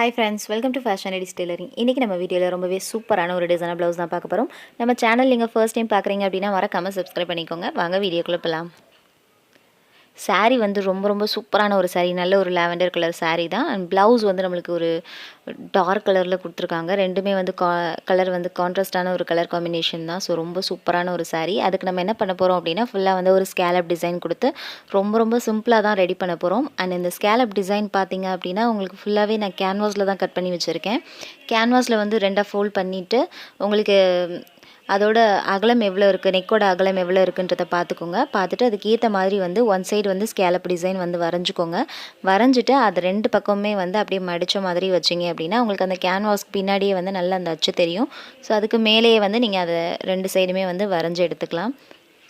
Hi friends, welcome to fashion Edis tailoring. இன்றைக்கி நம்ம வீடியோவில் ரொம்பவே சூப்பரான ஒரு டிசைனர் ப்ளவுஸ் தான் பார்க்க போகிறோம். நம்ம சேனல் நீங்கள் ஃபர்ஸ்ட் டைம் பார்க்குறீங்க அப்படின்னா மறக்காமல் சப்ஸ்கிரைப் பண்ணிக்கோங்க. வாங்க வீடியோக்குள்ளே போகலாம். சாரீ வந்து ரொம்ப சூப்பரான ஒரு சாரீ, நல்ல ஒரு லாவெண்டர் கலர் சாரீ தான். அண்ட் ப்ளவுஸ் வந்து நம்மளுக்கு ஒரு டார்க் கலரில் கொடுத்துருக்காங்க. ரெண்டுமே வந்து கலர் வந்து கான்ட்ராஸ்டான ஒரு கலர் காம்பினேஷன் தான். ஸோ ரொம்ப சூப்பரான ஒரு சாரீ. அதுக்கு நம்ம என்ன பண்ண போகிறோம் அப்படின்னா ஃபுல்லாக வந்து ஒரு ஸ்கேலப் டிசைன் கொடுத்து ரொம்ப சிம்பிளாக தான் ரெடி பண்ண போகிறோம். அண்ட் இந்த ஸ்கேலப் டிசைன் பார்த்தீங்க அப்படின்னா உங்களுக்கு ஃபுல்லாகவே நான் கேன்வாஸில் தான் கட் பண்ணி வச்சுருக்கேன். கேன்வாஸில் வந்து ரெண்டாக ஃபோல்ட் பண்ணிவிட்டு உங்களுக்கு அதோட அகலம் எவ்வளோ இருக்குது, நெக்கோட அகலம் எவ்வளோ இருக்குன்றதை பார்த்துக்கோங்க. பார்த்துட்டு அதுக்கேற்ற மாதிரி வந்து ஒன் சைடு வந்து ஸ்கேலப் டிசைன் வந்து வரைஞ்சிக்கோங்க. வரைஞ்சிட்டு அது ரெண்டு பக்கமுமே வந்து அப்படியே மடித்த மாதிரி வச்சிங்க அப்படின்னா உங்களுக்கு அந்த கேன்வாஸ்க்கு பின்னாடியே வந்து நல்லா அந்த அச்சு தெரியும். ஸோ அதுக்கு மேலேயே வந்து நீங்கள் அதை ரெண்டு சைடுமே வந்து வரைஞ்சி எடுத்துக்கலாம்.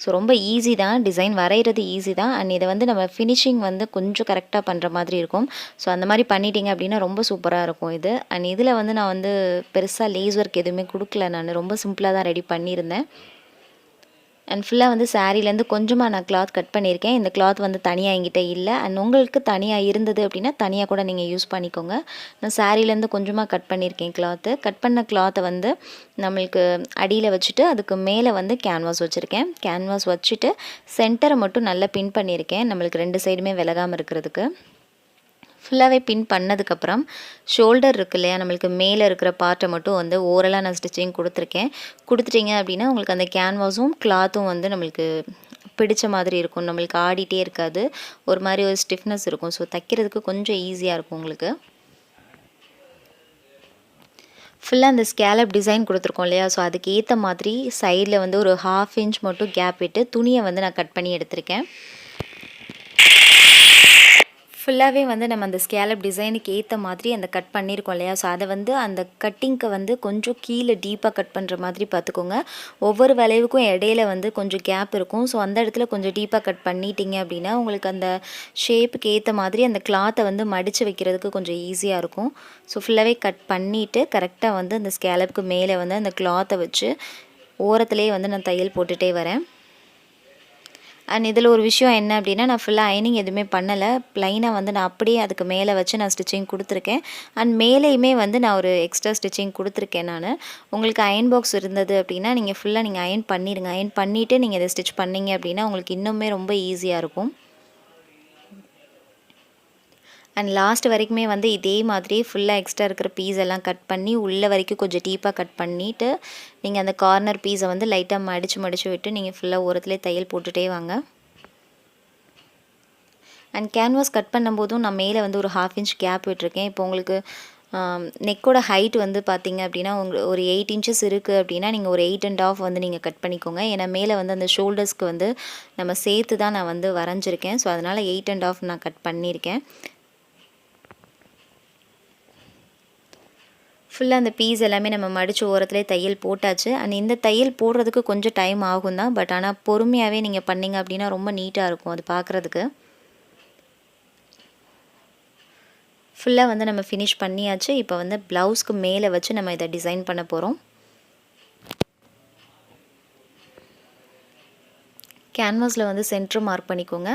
ஸோ ரொம்ப ஈஸி தான், டிசைன் வரைகிறது ஈஸி தான். அண்ட் இதை வந்து நம்ம ஃபினிஷிங் வந்து கொஞ்சம் கரெக்டாக பண்ணுற மாதிரி இருக்கும். ஸோ அந்த மாதிரி பண்ணிட்டீங்க அப்படின்னா ரொம்ப சூப்பராக இருக்கும் இது. அண்ட் இதில் வந்து நான் வந்து பெருசாக லேஸ் ஒர்க் எதுவுமே கொடுக்கல, நான் ரொம்ப சிம்பிளாக தான் ரெடி பண்ணியிருந்தேன். அண்ட் ஃபுல்லாக வந்து சாரீலேருந்து கொஞ்சமாக நான் கிளாத் கட் பண்ணியிருக்கேன். இந்த கிளாத் வந்து தனியாக என்கிட்ட இல்லை. அண்ட் உங்களுக்கு தனியாக இருந்தது அப்படின்னா தனியாக கூட நீங்கள் யூஸ் பண்ணிக்கோங்க. நான் சாரீலேருந்து கொஞ்சமாக கட் பண்ணியிருக்கேன் கிளாத்து. கட் பண்ண கிளாத்தை வந்து நம்மளுக்கு அடியில் வச்சுட்டு அதுக்கு மேலே வந்து கேன்வாஸ் வச்சுருக்கேன். கேன்வாஸ் வச்சுட்டு சென்டரை மட்டும் நல்லா பின் பண்ணியிருக்கேன், நம்மளுக்கு ரெண்டு சைடுமே விலகாமல் இருக்கிறதுக்கு. ஃபுல்லாகவே பின் பண்ணதுக்கப்புறம் ஷோல்டர் இருக்கு இல்லையா, நம்மளுக்கு மேலே இருக்கிற பார்ட்டை மட்டும் வந்து ஓரலாக நான் ஸ்டிச்சிங் கொடுத்துட்டீங்க அப்படின்னா உங்களுக்கு அந்த கேன்வாஸும் கிளாத்தும் வந்து நம்மளுக்கு பிடிச்ச மாதிரி இருக்கும். நம்மளுக்கு ஆடிட்டே இருக்காது, ஒரு மாதிரி ஒரு ஸ்டிஃப்னஸ் இருக்கும். ஸோ தைக்கிறதுக்கு கொஞ்சம் ஈஸியாக இருக்கும் உங்களுக்கு. ஃபுல்லாக அந்த ஸ்கேலப் டிசைன் கொடுத்துருக்கோம் இல்லையா, ஸோ அதுக்கு ஏற்ற மாதிரி சைடில் வந்து ஒரு 1/2 இன்ச் மட்டும் கேப் விட்டு துணியை வந்து நான் கட் பண்ணி எடுத்திருக்கேன். ஃபுல்லாகவே வந்து நம்ம அந்த ஸ்கேலப் டிசைனுக்கு ஏற்ற மாதிரி அந்த கட் பண்ணியிருக்கோம் இல்லையா, ஸோ அதை வந்து அந்த கட்டிங்க்கு வந்து கொஞ்சம் கீழே டீப்பாக கட் பண்ணுற மாதிரி பார்த்துக்கோங்க. ஒவ்வொரு வளைவுக்கும் இடையில வந்து கொஞ்சம் கேப் இருக்கும். ஸோ அந்த இடத்துல கொஞ்சம் டீப்பாக கட் பண்ணிட்டீங்க அப்படின்னா உங்களுக்கு அந்த ஷேப்புக்கு ஏற்ற மாதிரி அந்த கிளாத்தை வந்து மடித்து வைக்கிறதுக்கு கொஞ்சம் ஈஸியாக இருக்கும். ஸோ ஃபுல்லாகவே கட் பண்ணிவிட்டு கரெக்டாக வந்து அந்த ஸ்கேலப்புக்கு மேலே வந்து அந்த கிளாத்தை வச்சு ஓரத்துலேயே வந்து நான் தையல் போட்டுகிட்டே வரேன். அண்ட் இதில் ஒரு விஷயம் என்ன அப்படின்னா நான் ஃபுல்லாக அயனிங் எதுவுமே பண்ணலை, ப்ளைனாக வந்து நான் அப்படியே அதுக்கு மேலே வச்சு நான் ஸ்டிச்சிங் கொடுத்துருக்கேன். அண்ட் மேலேயுமே வந்து நான் ஒரு எக்ஸ்ட்ரா ஸ்டிச்சிங் கொடுத்துருக்கேன். நான் உங்களுக்கு அயன் பாக்ஸ் இருந்தது அப்படின்னா நீங்கள் ஃபுல்லாக நீங்கள் அயன் பண்ணிடுங்க. அயன் பண்ணிவிட்டு நீங்கள் இதை ஸ்டிச் பண்ணிங்க அப்படின்னா உங்களுக்கு இன்னுமே ரொம்ப ஈஸியாக இருக்கும். அண்ட் லாஸ்ட் வரைக்குமே வந்து இதே மாதிரி ஃபுல்லாக எக்ஸ்ட்ரா இருக்கிற பீஸ் எல்லாம் கட் பண்ணி உள்ளே வரைக்கும் கொஞ்சம் டீப்பாக கட் பண்ணிவிட்டு நீங்கள் அந்த கார்னர் பீஸை வந்து லைட்டாக மடித்து விட்டு நீங்கள் ஃபுல்லாக ஓரத்துலேயே தையல் போட்டுகிட்டே வாங்க. அண்ட் கேன்வாஸ் கட் பண்ணும்போதும் நான் மேலே வந்து ஒரு 1/2 இன்ச் கேப் விட்டுருக்கேன். இப்போ உங்களுக்கு நெக்கோட ஹைட் வந்து பார்த்தீங்க அப்படின்னா உங்களுக்கு ஒரு 8 இன்ச்சஸ் இருக்குது அப்படின்னா நீங்கள் ஒரு 8 1/2 வந்து நீங்கள் கட் பண்ணிக்கோங்க. ஏன்னா மேலே வந்து அந்த ஷோல்டர்ஸ்க்கு வந்து நம்ம சேர்த்து தான் நான் வந்து வரைஞ்சிருக்கேன். ஸோ அதனால் 8 1/2 நான் கட் பண்ணியிருக்கேன். ஃபுல்லாக அந்த பீஸ் எல்லாமே நம்ம மடித்து ஓரத்துலேயே தையல் போட்டாச்சு. அண்ட் இந்த தையல் போடுறதுக்கு கொஞ்சம் டைம் ஆகும் தான், பட் ஆனால் பொறுமையாகவே நீங்கள் பண்ணிங்க அப்படின்னா ரொம்ப நீட்டாக இருக்கும் அது பார்க்குறதுக்கு. ஃபுல்லாக வந்து நம்ம ஃபினிஷ் பண்ணியாச்சு. இப்போ வந்து ப்ளவுஸ்க்கு மேலே வச்சு நம்ம இதை டிசைன் பண்ண போகிறோம். கேன்வாஸில் வந்து சென்டர் மார்க் பண்ணிக்கோங்க.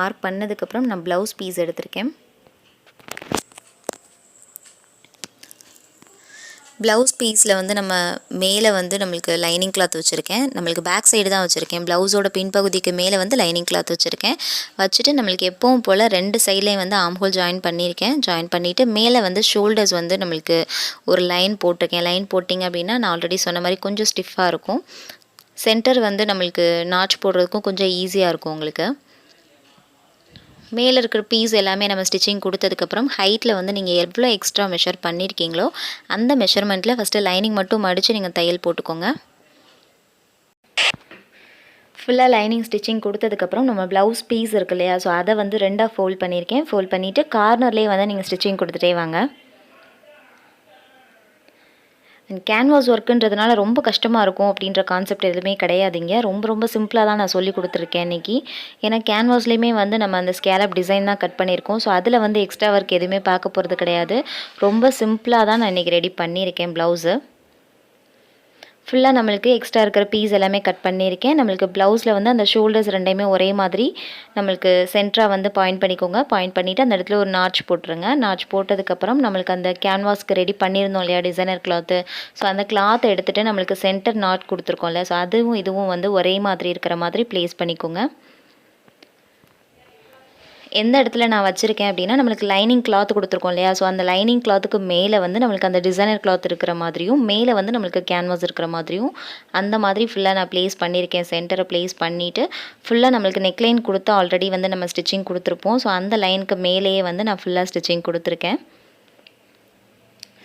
மார்க் பண்ணதுக்கப்புறம் நான் ப்ளவுஸ் பீஸ் எடுத்திருக்கேன். ப்ளவுஸ் பீஸில் வந்து நம்ம மேலே வந்து நம்மளுக்கு லைனிங் கிளாத் வச்சுருக்கேன். நம்மளுக்கு பேக் சைடு தான் வச்சுருக்கேன். ப்ளவுஸோட பின்பகுதிக்கு மேலே வந்து லைனிங் கிளாத் வச்சுருக்கேன். வச்சுட்டு நம்மளுக்கு எப்பவும் போல் ரெண்டு சைட்லேயும் வந்து ஆம்ஹோல் ஜாயின் பண்ணியிருக்கேன். ஜாயின் பண்ணிவிட்டு மேலே வந்து ஷோல்டர்ஸ் வந்து நம்மளுக்கு ஒரு லைன் போட்டிருக்கேன். லைன் போட்டிங்க அப்படின்னா நான் ஆல்ரெடி சொன்ன மாதிரி கொஞ்சம் ஸ்டிஃபாக இருக்கும். சென்டர் வந்து நம்மளுக்கு நாச் போடுறதுக்கும் கொஞ்சம் ஈஸியாக இருக்கும் உங்களுக்கு. மேலே இருக்கிற பீஸ் எல்லாமே நம்ம ஸ்டிச்சிங் கொடுத்ததுக்கப்புறம் ஹைட்டில் வந்து நீங்கள் எவ்வளோ எக்ஸ்ட்ரா மெஷர் பண்ணியிருக்கீங்களோ அந்த மெஷர்மெண்ட்டில் ஃபஸ்ட்டு லைனிங் மட்டும் மடித்து நீங்கள் தையல் போட்டுக்கோங்க. ஃபுல்லாக லைனிங் ஸ்டிச்சிங் கொடுத்ததுக்கப்புறம் நம்ம ப்ளவுஸ் பீஸ் இருக்கு இல்லையா, ஸோ அதை வந்து ரெண்டாக ஃபோல்ட் பண்ணியிருக்கேன். ஃபோல்ட் பண்ணிவிட்டு கார்னர்லேயே வந்து நீங்கள் ஸ்டிச்சிங் கொடுத்துட்டே வாங்க. அண்ட் கேன்வாஸ் ஒர்க்குன்றதுனால ரொம்ப கஷ்டமாக இருக்கும் அப்படின்ற கான்செப்ட் எதுவுமே கிடையாதுங்க. ரொம்ப சிம்பிளாக தான் நான் சொல்லி கொடுத்துருக்கேன் இன்றைக்கி. ஏன்னா கேன்வாஸ்லேயுமே வந்து நம்ம அந்த ஸ்கேலப் டிசைன் தான் கட் பண்ணியிருக்கோம். ஸோ அதில் வந்து எக்ஸ்ட்ரா ஒர்க் எதுவுமே பார்க்க போகிறது கிடையாது. ரொம்ப சிம்பிளாக தான் நான் இன்றைக்கி ரெடி பண்ணியிருக்கேன் ப்ளவுஸு. ஃபுல்லாக நம்மளுக்கு எக்ஸ்ட்ரா இருக்கிற பீஸ் எல்லாமே கட் பண்ணியிருக்கேன். நம்மளுக்கு ப்ளவுஸில் வந்து அந்த ஷோல்டர்ஸ் ரெண்டையுமே ஒரே மாதிரி நம்மளுக்கு சென்டராக வந்து பாயிண்ட் பண்ணிக்கோங்க. பாயிண்ட் பண்ணிவிட்டு அந்த இடத்துல ஒரு நாட்ச் போட்டுருங்க. நாட்ச் போட்டதுக்கப்புறம் நம்மளுக்கு அந்த கேன்வாஸ்க்கு ரெடி பண்ணியிருந்தோம் இல்லையா டிசைனர் கிளாத்து, ஸோ அந்த கிளாத்தை எடுத்துகிட்டு நம்மளுக்கு சென்டர் நாட் கொடுத்துருக்கோம்ல, ஸோ அதுவும் இதுவும் வந்து ஒரே மாதிரி இருக்கிற மாதிரி ப்ளேஸ் பண்ணிக்கோங்க. எந்த இடத்துல நான் வச்சுருக்கேன் அப்படின்னா, நம்மளுக்கு லைனிங் கிளாத் கொடுத்துருக்கோம் இல்லையா, ஸோ அந்த லைனிங் கிளாத்துக்கு மேலே வந்து நம்மளுக்கு அந்த டிசைனர் கிளாத் இருக்கிற மாதிரியும், மேலே வந்து நம்மளுக்கு கேன்வாஸ் இருக்கிற மாதிரியும் அந்த மாதிரி ஃபுல்லாக நான் ப்ளேஸ் பண்ணியிருக்கேன். சென்டரை ப்ளேஸ் பண்ணிவிட்டு ஃபுல்லாக நம்மளுக்கு நெக்லைன் கொடுத்து ஆல்ரெடி வந்து நம்ம ஸ்டிச்சிங் கொடுத்துருப்போம். ஸோ அந்த லைனுக்கு மேலேயே வந்து நான் ஃபுல்லாக ஸ்டிச்சிங் கொடுத்துருக்கேன்.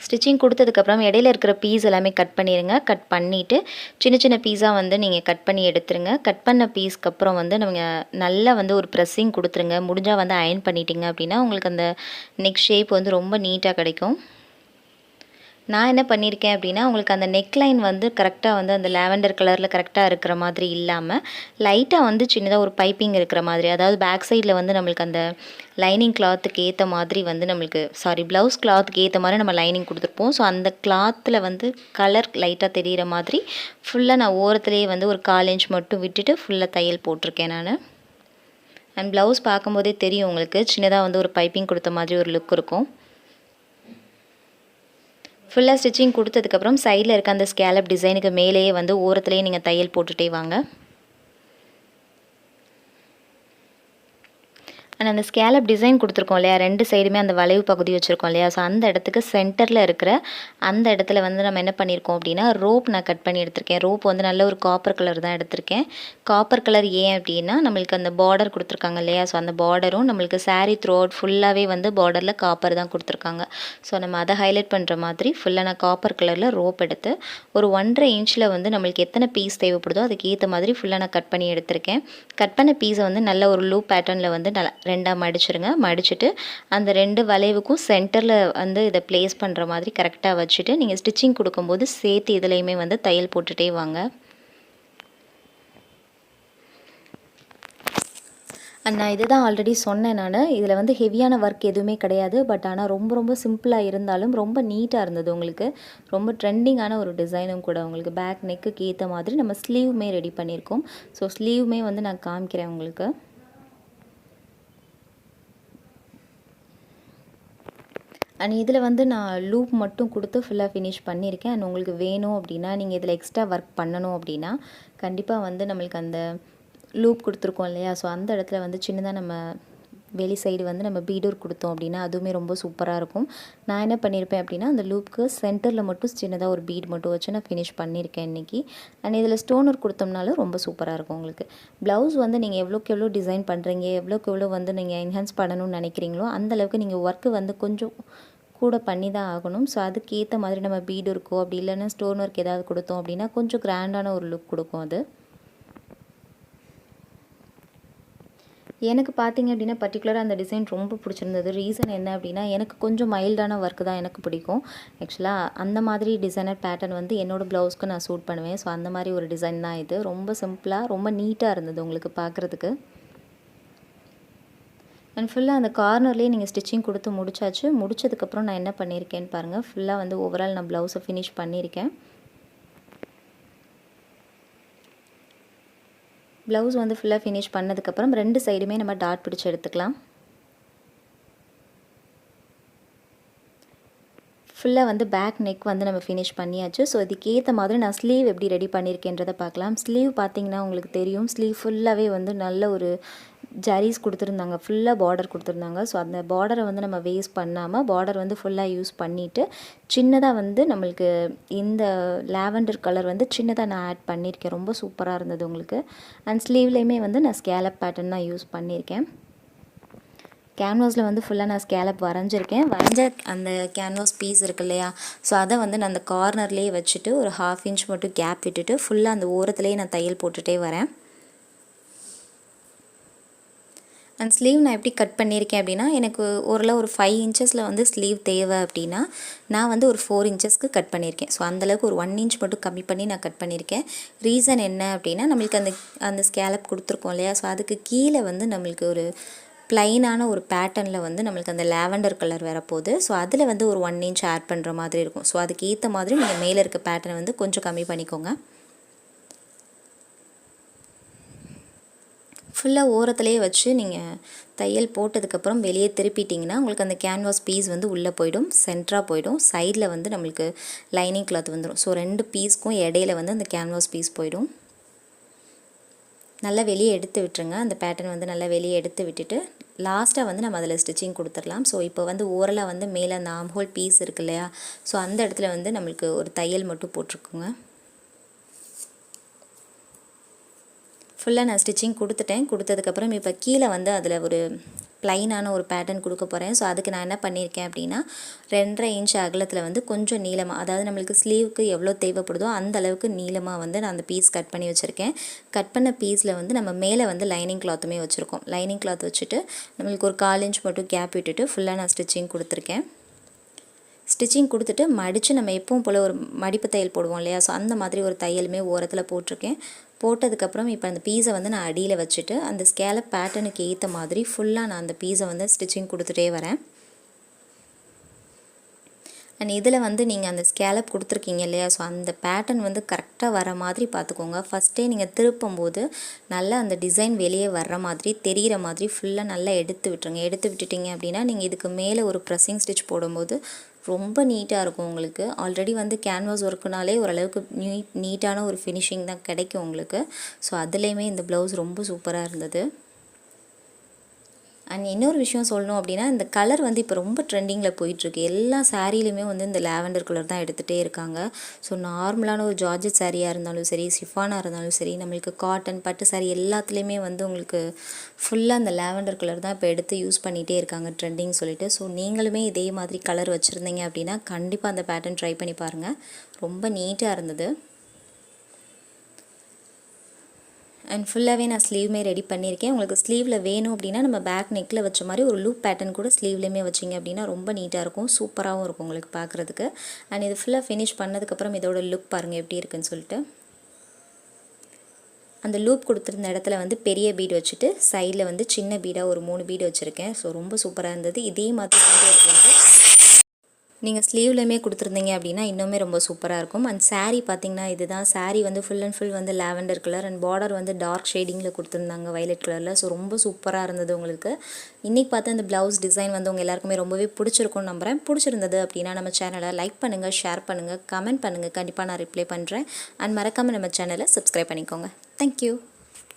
ஸ்டிச்சிங் கொடுத்ததுக்கப்புறம் இடையில இருக்கிற பீஸ் எல்லாமே கட் பண்ணிடுங்க. கட் பண்ணிவிட்டு சின்ன சின்ன பீஸாக வந்து நீங்கள் கட் பண்ணி எடுத்துருங்க. கட் பண்ண பீஸ்க்கு அப்புறம் வந்து நீங்கள் நல்லா வந்து ஒரு ப்ரெஸ்ஸிங் கொடுத்துருங்க. முடிஞ்சால் வந்து அயர்ன் பண்ணிட்டீங்க அப்படின்னா உங்களுக்கு அந்த நெக் ஷேப் வந்து ரொம்ப நீட்டாக கிடைக்கும். நான் என்ன பண்ணியிருக்கேன் அப்படின்னா, உங்களுக்கு அந்த நெக்லைன் வந்து கரெக்டாக வந்து அந்த லாவெண்டர் கலரில் கரெக்டாக இருக்கிற மாதிரி இல்லாமல் லைட்டாக வந்து சின்னதாக ஒரு பைப்பிங் இருக்கிற மாதிரி, அதாவது பேக் சைடில் வந்து நம்மளுக்கு அந்த லைனிங் கிளாத்துக்கு ஏற்ற மாதிரி வந்து நம்மளுக்கு ப்ளவுஸ் கிளாத்துக்கு ஏற்ற மாதிரி நம்ம லைனிங் கொடுத்துருப்போம். ஸோ அந்த கிளாத்தில் வந்து கலர் லைட்டாக தெரிகிற மாதிரி ஃபுல்லாக நான் ஓரத்துலேயே வந்து ஒரு 1/4 இன்ச் மட்டும் விட்டுட்டு ஃபுல்லாக தையல் போட்டிருக்கேன் நான். அண்ட் ப்ளவுஸ் பார்க்கும்போதே தெரியும் உங்களுக்கு சின்னதாக வந்து ஒரு பைப்பிங் கொடுத்த மாதிரி ஒரு லுக் இருக்கும். ஃபுல்லாக ஸ்டிச்சிங் கொடுத்ததுக்கப்புறம் சைடில் இருக்க அந்த ஸ்கேலப் டிசைனுக்கு மேலேயே வந்து ஓரத்துலேயே நீங்கள் தையல் போட்டுகிட்டே வாங்க. அண்ட் அந்த ஸ்கேலப் டிசைன் கொடுத்துருக்கோம் இல்லையா, 2 சைடுமே அந்த வளைவு பகுதி வச்சுருக்கோம் இல்லையா, ஸோ அந்த இடத்துக்கு சென்டரில் இருக்கிற அந்த இடத்துல வந்து நம்ம என்ன பண்ணியிருக்கோம் அப்படின்னா, ரோப் நான் கட் பண்ணி எடுத்திருக்கேன். ரோப் வந்து நல்ல ஒரு காப்பர் கலர் தான் எடுத்திருக்கேன். காப்பர் கலர் ஏன் அப்படின்னா, நம்மளுக்கு அந்த பார்டர் கொடுத்துருக்காங்க இல்லையா, ஸோ அந்த பார்டரும் நம்மளுக்கு சாரீ த்ரூ அவுட் ஃபுல்லாகவே வந்து பார்டரில் காப்பர் தான் கொடுத்துருக்காங்க. ஸோ நம்ம அதை ஹைலைட் பண்ணுற மாதிரி ஃபுல்லாக நான் காப்பர் கலரில் ரோப் எடுத்து ஒரு 1.5 இன்ச்சில் வந்து நம்மளுக்கு எத்தனை பீஸ் தேவைப்படுதோ அதுக்கு ஏற்ற மாதிரி ஃபுல்லாக நான் கட் பண்ணி எடுத்திருக்கேன். கட் பண்ண பீஸை வந்து நல்ல ஒரு லூப் பேட்டர்னில் வந்து நல்லா 2ஆக மடிச்சிருங்க. மடிச்சுட்டு அந்த 2 வளைவுக்கும் சென்டரில் வந்து இதை ப்ளேஸ் பண்ணுற மாதிரி கரெக்டாக வச்சுட்டு நீங்கள் ஸ்டிச்சிங் கொடுக்கும்போது சேர்த்து இதுலேயுமே வந்து தையல் போட்டுகிட்டே வாங்க. நான் இதுதான் ஆல்ரெடி சொன்னேன். நான் இதில் வந்து ஹெவியான ஒர்க் எதுவுமே கிடையாது. பட் ஆனால் ரொம்ப ரொம்ப சிம்பிளாக இருந்தாலும் ரொம்ப நீட்டாக இருந்தது. உங்களுக்கு ரொம்ப ட்ரெண்டிங்கான ஒரு டிசைனும் கூட. உங்களுக்கு பேக் நெக்குக்கு ஏற்ற மாதிரி நம்ம ஸ்லீவுமே ரெடி பண்ணியிருக்கோம். ஸோ ஸ்லீவுமே வந்து நான் காமிக்கிறேன் உங்களுக்கு. அண்ட் இதில் வந்து நான் லூப் மட்டும் கொடுத்து ஃபுல்லாக ஃபினிஷ் பண்ணியிருக்கேன். அண்ட் உங்களுக்கு வேணும் அப்படின்னா நீங்கள் இதில் எக்ஸ்ட்ரா ஒர்க் பண்ணணும் அப்படின்னா கண்டிப்பாக வந்து நம்மளுக்கு அந்த லூப் கொடுத்துருக்கோம் இல்லையா, ஸோ அந்த இடத்துல வந்து சின்னதாக நம்ம வெளி சைடு வந்து நம்ம பீடூர் கொடுத்தோம் அப்படின்னா அதுவுமே ரொம்ப சூப்பராக இருக்கும். நான் என்ன பண்ணியிருப்பேன் அப்படின்னா, அந்த லூப்புக்கு சென்டரில் மட்டும் சின்னதாக ஒரு பீட் மட்டும் வச்சு நான் ஃபினிஷ் பண்ணியிருக்கேன் இன்றைக்கி. அண்ட் இதில் ஸ்டோன் ஒர்க் கொடுத்தோம்னாலும் ரொம்ப சூப்பராக இருக்கும் உங்களுக்கு. ப்ளவுஸ் வந்து நீங்கள் எவ்வளோக்கு எவ்வளோ டிசைன் பண்ணுறீங்க, எவ்வளோக்கு எவ்வளோ வந்து நீங்கள் என்ஹான்ஸ் பண்ணணும்னு நினைக்கிறீங்களோ அந்தளவுக்கு நீங்கள் ஒர்க்கு வந்து கொஞ்சம் கூட பண்ணி தான் ஆகணும். ஸோ அதுக்கேற்ற மாதிரி நம்ம பீடு இருக்கோ அப்படி இல்லைன்னா ஸ்டோன் ஒர்க் ஏதாவது கொடுத்தோம் அப்படின்னா கொஞ்சம் கிராண்டான ஒரு லுக் கொடுக்கும் அது. எனக்கு பார்த்தீங்க அப்படின்னா பர்டிகுலராக அந்த டிசைன் ரொம்ப பிடிச்சிருந்தது. ரீசன் என்ன அப்படின்னா, எனக்கு கொஞ்சம் மைல்டான ஒர்க்கு தான் எனக்கு பிடிக்கும். ஆக்சுவலாக அந்த மாதிரி டிசைனர் பேட்டர்ன் வந்து என்னோடய ப்ளவுஸ்க்கு நான் சூட் பண்ணுவேன். ஸோ அந்த மாதிரி ஒரு டிசைன் தான் இது. ரொம்ப சிம்பிளாக ரொம்ப நீட்டாக இருந்தது உங்களுக்கு பார்க்குறதுக்கு. அண்ட் ஃபுல்லாக அந்த கார்னர்லேயே நீங்கள் ஸ்டிச்சிங் கொடுத்து முடிச்சாச்சு. முடிச்சதுக்கப்புறம் நான் என்ன பண்ணியிருக்கேன்னு பாருங்கள். ஃபுல்லாக வந்து ஓவரால் நான் ப்ளவுஸை ஃபினிஷ் பண்ணியிருக்கேன். ப்ளவுஸ் வந்து ஃபுல்லாக ஃபினிஷ் பண்ணதுக்கப்புறம் 2 சைடுமே நம்ம டாட் பிடிச்சி எடுத்துக்கலாம். ஃபுல்லாக வந்து பேக் நெக் வந்து நம்ம ஃபினிஷ் பண்ணியாச்சு. ஸோ இதுக்கேற்ற மாதிரி நான் ஸ்லீவ் எப்படி ரெடி பண்ணியிருக்கேன்றதை பார்க்கலாம். ஸ்லீவ் பார்த்திங்கன்னா உங்களுக்கு தெரியும், ஸ்லீவ் ஃபுல்லாகவே வந்து நல்ல ஒரு ஜரீஸ் கொடுத்துருந்தாங்க, ஃபுல்லாக பார்டர் கொடுத்துருந்தாங்க. ஸோ அந்த பார்டரை வந்து நம்ம வேஸ்ட் பண்ணாமல் பார்டர் வந்து ஃபுல்லாக யூஸ் பண்ணிவிட்டு சின்னதாக வந்து நம்மளுக்கு இந்த லாவெண்டர் கலர் வந்து சின்னதாக நான் ஆட் பண்ணியிருக்கேன். ரொம்ப சூப்பராக இருந்தது உங்களுக்கு. அண்ட் ஸ்லீவ்லேயுமே வந்து நான் ஸ்கேலப் பேட்டர்ன் தான் யூஸ் பண்ணியிருக்கேன். கேன்வாஸில் வந்து ஃபுல்லாக நான் ஸ்கேலப் வரைஞ்சிருக்கேன். வரைஞ்ச அந்த கேன்வாஸ் பீஸ் இருக்கு இல்லையா, ஸோ அதை வந்து நான் அந்த கார்னர்லேயே வச்சுட்டு ஒரு 1/2 இன்ச் மட்டும் கேப் விட்டுட்டு ஃபுல்லாக அந்த ஓரத்துலேயே நான் தையல் போட்டுகிட்டே வரேன். அண்ட் ஸ்லீவ் நான் எப்படி கட் பண்ணியிருக்கேன் அப்படின்னா, எனக்கு ஓரளவு ஒரு 5 இன்ச்சஸில் வந்து ஸ்லீவ் தேவை அப்படின்னா நான் வந்து ஒரு 4 இன்ச்சஸ்க்கு கட் பண்ணியிருக்கேன். ஸோ அந்தளவுக்கு ஒரு 1 இன்ச் மட்டும் கம்மி பண்ணி நான் கட் பண்ணியிருக்கேன். ரீசன் என்ன அப்படின்னா, நம்மளுக்கு அந்த ஸ்கேலப் கொடுத்துருக்கோம் இல்லையா, ஸோ அதுக்கு கீழே வந்து நம்மளுக்கு ஒரு ப்ளைனான ஒரு பேட்டர்னில் வந்து நம்மளுக்கு அந்த லாவெண்டர் கலர் வரப்போகுது. ஸோ அதில் வந்து ஒரு 1 இன்ச் ஆட் பண்ணுற மாதிரி இருக்கும். ஸோ அதுக்கு ஏற்ற மாதிரி நீங்கள் மேலே இருக்க பேட்டர்னை வந்து கொஞ்சம் கம்மி பண்ணிக்கோங்க. ஃபுல்லாக ஓரத்துலேயே வச்சு நீங்கள் தையல் போட்டதுக்கப்புறம் வெளியே திருப்பிட்டிங்கன்னா உங்களுக்கு அந்த கேன்வாஸ் பீஸ் வந்து உள்ளே போயிடும், சென்டராக போயிடும். சைடில் வந்து நம்மளுக்கு லைனிங் கிளாத் வந்துடும். ஸோ 2 பீஸ்க்கும் இடையில வந்து அந்த கேன்வாஸ் பீஸ் போயிடும். நல்லா வெளியே எடுத்து விட்டுருங்க. அந்த பேட்டர்ன் வந்து நல்லா வெளியே எடுத்து விட்டுட்டு லாஸ்ட்டாக வந்து நம்ம அதில் ஸ்டிச்சிங் கொடுத்துடலாம். ஸோ இப்போ வந்து ஓரலாக வந்து மேலே அந்த ஆம்ஹோல் பீஸ் இருக்கு இல்லையா, ஸோ அந்த இடத்துல வந்து நம்மளுக்கு ஒரு தையல் மட்டும் போட்டிருக்குங்க. ஃபுல்லாக நான் ஸ்டிச்சிங் கொடுத்ததுக்கப்புறம் இப்போ கீழே வந்து அதில் ஒரு ப்ளைனான ஒரு பேட்டர்ன் கொடுக்க போகிறேன். ஸோ அதுக்கு நான் என்ன பண்ணியிருக்கேன் அப்படின்னா 2.5 இன்ச் அகலத்தில் வந்து கொஞ்சம் நீளமாக, அதாவது நம்மளுக்கு ஸ்லீவுக்கு எவ்வளோ தேவைப்படுதோ அந்த அளவுக்கு நீளமாக வந்து நான் அந்த பீஸ் கட் பண்ணி வச்சுருக்கேன். கட் பண்ண பீஸில் வந்து நம்ம மேலே வந்து லைனிங் கிளாத்துமே வச்சுருக்கோம். லைனிங் கிளாத் வச்சுட்டு நம்மளுக்கு ஒரு 1/4 இன்ச் மட்டும் கேப் விட்டுட்டு ஃபுல்லாக நான் ஸ்டிச்சிங் கொடுத்துருக்கேன். ஸ்டிச்சிங் கொடுத்துட்டு மடித்து நம்ம எப்பவும் போல் ஒரு மடிப்பு தையல் போடுவோம் இல்லையா, ஸோ அந்த மாதிரி ஒரு தையலுமே ஓரத்தில் போட்டிருக்கேன். போட்டதுக்கப்புறம் இப்போ அந்த பீஸை வந்து நான் அடியில் வச்சுட்டு அந்த ஸ்கேலப் பேட்டர்னுக்கு ஏற்ற மாதிரி ஃபுல்லாக நான் அந்த பீஸை வந்து ஸ்டிச்சிங் கொடுத்துட்டே வரேன். அண்ட் இதில் வந்து நீங்கள் அந்த ஸ்கேலப் கொடுத்துருக்கீங்க இல்லையா, ஸோ அந்த பேட்டர்ன் வந்து கரெக்டாக வர மாதிரி பார்த்துக்கோங்க. ஃபஸ்ட்டே நீங்கள் திருப்பும்போது நல்லா அந்த டிசைன் வெளியே வர்ற மாதிரி தெரிகிற மாதிரி ஃபுல்லாக நல்லா எடுத்து விட்டுருங்க. எடுத்து விட்டுட்டிங்க அப்படின்னா நீங்கள் இதுக்கு மேலே ஒரு ப்ரெஸ்ஸிங் ஸ்டிச் போடும்போது ரொம்ப நீட்டாக இருக்கும் உங்களுக்கு. ஆல்ரெடி வந்து கேன்வாஸ் ஒர்க்குனாலே ஓரளவுக்கு நீட்டான ஒரு ஃபினிஷிங் தான் கிடைக்கும் உங்களுக்கு. ஸோ அதுலேயுமே இந்த ப்ளவுஸ் ரொம்ப சூப்பராக இருந்தது. அண்ட் இன்னொரு விஷயம் சொல்லணும் அப்படின்னா, இந்த கலர் வந்து இப்போ ரொம்ப ட்ரெண்டிங்கில் போயிட்டுருக்கு. எல்லா சாரீலையுமே வந்து இந்த லாவெண்டர் கலர் தான் எடுத்துகிட்டே இருக்காங்க. ஸோ நார்மலான ஒரு ஜார்ஜெட் சாரியாக இருந்தாலும் சரி, சிஃபானாக இருந்தாலும் சரி, நம்மளுக்கு காட்டன் பட்டு சாரி எல்லாத்துலேயுமே வந்து உங்களுக்கு ஃபுல்லாக அந்த லாவெண்டர் கலர் தான் இப்போ எடுத்து யூஸ் பண்ணிகிட்டே இருக்காங்க ட்ரெண்டிங் சொல்லிட்டு. ஸோ நீங்களுமே இதே மாதிரி கலர் வச்சுருந்தீங்க அப்படின்னா கண்டிப்பாக அந்த பேட்டர்ன் ட்ரை பண்ணி பாருங்கள். ரொம்ப நீட்டாக இருந்தது. அண்ட் ஃபுல்லாகவே நான் ஸ்லீவுமே ரெடி பண்ணியிருக்கேன். உங்களுக்கு ஸ்லீவில் வேணும் அப்படின்னா நம்ம பேக் நெக்கில் வச்ச மாதிரி ஒரு லூப் பேட்டர்ன் கூட ஸ்லீவ்லேயுமே வச்சிங்க அப்படின்னா ரொம்ப நீட்டாக இருக்கும், சூப்பராகவும் இருக்கும் உங்களுக்கு பார்க்குறதுக்கு. அண்ட் இது ஃபுல்லாக ஃபினிஷ் பண்ணதுக்கப்புறம் இதோட லுக் பாருங்கள் எப்படி இருக்குன்னு சொல்லிட்டு. அந்த லூப் கொடுத்துருந்த இடத்துல வந்து பெரிய பீடு வச்சுட்டு சைடில் வந்து சின்ன பீடாக ஒரு 3 பீடு வச்சுருக்கேன். ஸோ ரொம்ப சூப்பராக இருந்தது. இதே மாதிரி வீடியோக்கு வந்து நீங்கள் ஸ்லீவ்லையுமே கொடுத்துருந்தீங்க அப்படின்னா இன்னுமே ரொம்ப சூப்பராக இருக்கும். அண்ட் சாரீ பார்த்திங்கன்னா இதுதான் சாரீ வந்து ஃபுல் அண்ட் ஃபுல் வந்து லாவெண்டர் கலர் அண்ட் பார்டர் வந்து டார்க் ஷேடிங்கில் கொடுத்துருந்தாங்க வயலட் கலரில். ஸோ ரொம்ப சூப்பராக இருந்தது உங்களுக்கு. இன்றைக்கி பார்த்து இந்த ப்ளவுஸ் டிசைன் வந்து உங்கள் எல்லாருக்குமே ரொம்பவே பிடிச்சிருக்கும்னு நம்புகிறேன். பிடிச்சிருந்தது அப்படின்னா நம்ம சேனலை லைக் பண்ணுங்கள், ஷேர் பண்ணுங்கள், கமெண்ட் பண்ணுங்கள். கண்டிப்பாக நான் ரிப்ளை பண்ணுறேன். அண்ட் மறக்காமல் நம்ம சேனலை சப்ஸ்கிரைப் பண்ணிக்கோங்க. தேங்க்யூ.